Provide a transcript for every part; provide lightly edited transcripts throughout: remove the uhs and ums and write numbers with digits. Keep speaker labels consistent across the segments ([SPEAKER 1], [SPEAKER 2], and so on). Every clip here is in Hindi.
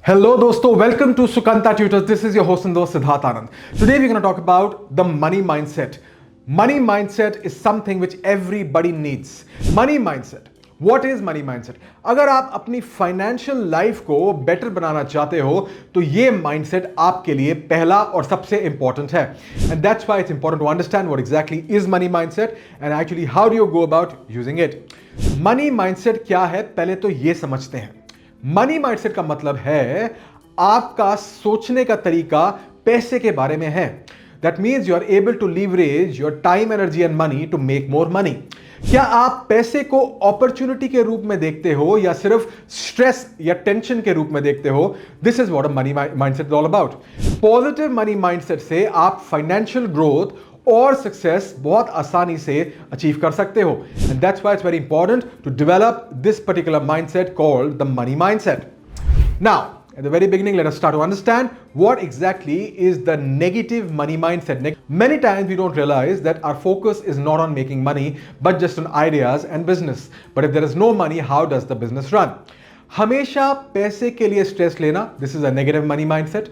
[SPEAKER 1] Hello dosto, welcome to Sukanta Tutors. This is your host and host Siddharth Anand. Today we're going to talk about the money mindset. Money mindset is something which everybody needs. Money mindset. What is money mindset? अगर आप अपनी फाइनेंशियल लाइफ को बेटर बनाना चाहते हो तो ये माइंडसेट आपके लिए पहला और सबसे इंपॉर्टेंट है. And that's why it's important to understand what exactly is money mindset and actually how do you go about using it. Money mindset क्या है, पहले तो ये समझते हैं. मनी माइंडसेट का मतलब है आपका सोचने का तरीका पैसे के बारे में है. That means you are able to leverage your time, energy and money to make more money. क्या आप पैसे को अपॉर्चुनिटी के रूप में देखते हो या सिर्फ स्ट्रेस या टेंशन के रूप में देखते हो? This is what a money mindset is all about. Positive money mindset से आप फाइनेंशियल ग्रोथ और सक्सेस बहुत आसानी से अचीव कर सकते हो. And that's why it's very important to develop this particular mindset called the money mindset. Now at the very beginning, let us start to understand what exactly is the negative money mindset. Many times we don't realize that our focus is not on making money but just on ideas and business. But if there is no money, how does the business run? हमेशा पैसे के लिए स्ट्रेस लेना, this is a negative money mindset.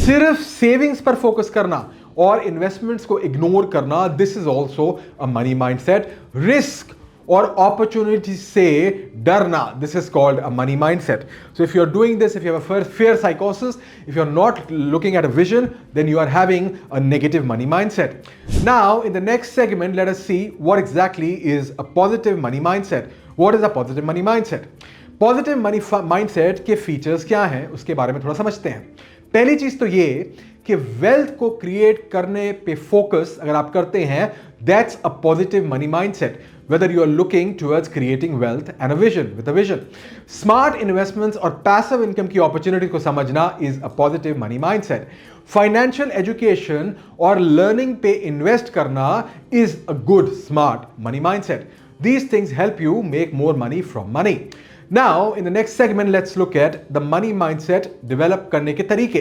[SPEAKER 1] सिर्फ सेविंग्स पर फोकस करना और इन्वेस्टमेंट्स को इग्नोर करना, this is also a money mindset. Risk और अपॉर्चुनिटी से डरना, this is called a money mindset. So if you are doing this, if you have a fear psychosis, if you are not looking at a vision, then you are having a negative money mindset. Now in the next segment, let us see what exactly is a positive money mindset. What is a positive money mindset? Positive money mindset के फीचर्स क्या हैं उसके बारे में थोड़ा समझते हैं. पहली चीज तो ये कि वेल्थ को क्रिएट करने पे फोकस अगर आप करते हैं, that's a positive money mindset. Whether you are looking towards creating wealth and a vision, with a vision. Smart investments और पैसिव इनकम की अपॉर्चुनिटी को समझना is a positive money mindset. Financial education और लर्निंग पे इन्वेस्ट करना is a good smart money mindset. These things help you make more money from money. Now, in the next segment, let's look at the money mindset develop करने के तरीके.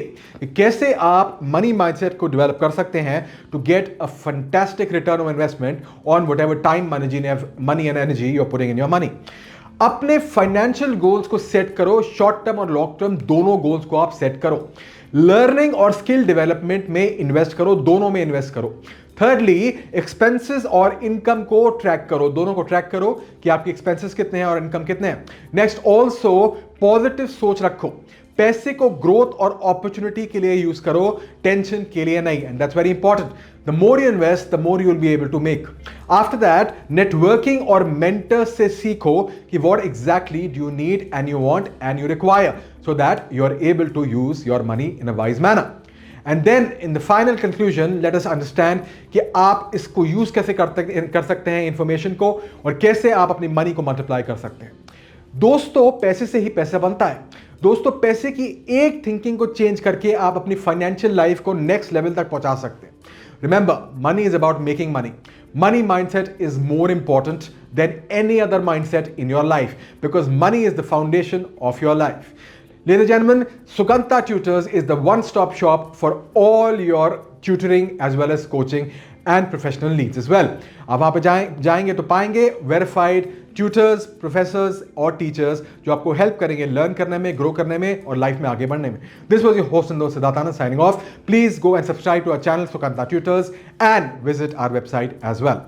[SPEAKER 1] कैसे आप money mindset को develop कर सकते हैं to get a fantastic return on investment on whatever time, money and energy you're putting in your money. अपने फाइनेंशियल गोल्स को सेट करो, शॉर्ट टर्म और लॉन्ग टर्म दोनों गोल्स को आप सेट करो. लर्निंग और स्किल डेवलपमेंट में इन्वेस्ट करो, दोनों में इन्वेस्ट करो. थर्डली, एक्सपेंसेस और इनकम को ट्रैक करो, दोनों को ट्रैक करो कि आपके एक्सपेंसेस कितने हैं और इनकम कितने हैं. नेक्स्ट, ऑल्सो पॉजिटिव सोच रखो. पैसे को ग्रोथ और अपॉर्चुनिटी के लिए यूज करो, टेंशन के लिए नहीं. And that's very important. The more you invest, the more you will be able to make. After that, networking और मेंटर्स से सीखो कि what exactly do you need and you want and you require, so that you are able to use your money in a wise manner. And then in the final conclusion, let us understand कि आप इसको यूज कैसे कर सकते हैं इंफॉर्मेशन को, और कैसे आप अपनी मनी को मल्टीप्लाई कर सकते हैं. दोस्तों, पैसे से ही पैसा बनता है. दोस्तों, पैसे की एक थिंकिंग को चेंज करके आप अपनी फाइनेंशियल लाइफ को नेक्स्ट लेवल तक पहुंचा सकते हैं. Remember, money is about making money. Money mindset is more important than any other mindset in your life because money is the foundation of your life. Ladies and gentlemen, Sukanta Tutors is the one-stop shop for all your tutoring as well as coaching and professional needs as well. आप वहाँ पे जाएंगे तो पाएंगे verified tutors, professors और teachers जो आपको help करेंगे learn करने में, grow करने में और life में आगे बढ़ने में. This was your host and host Siddharth Anand signing off. Please go and subscribe to our channel Sukanta Tutors and visit our website as well.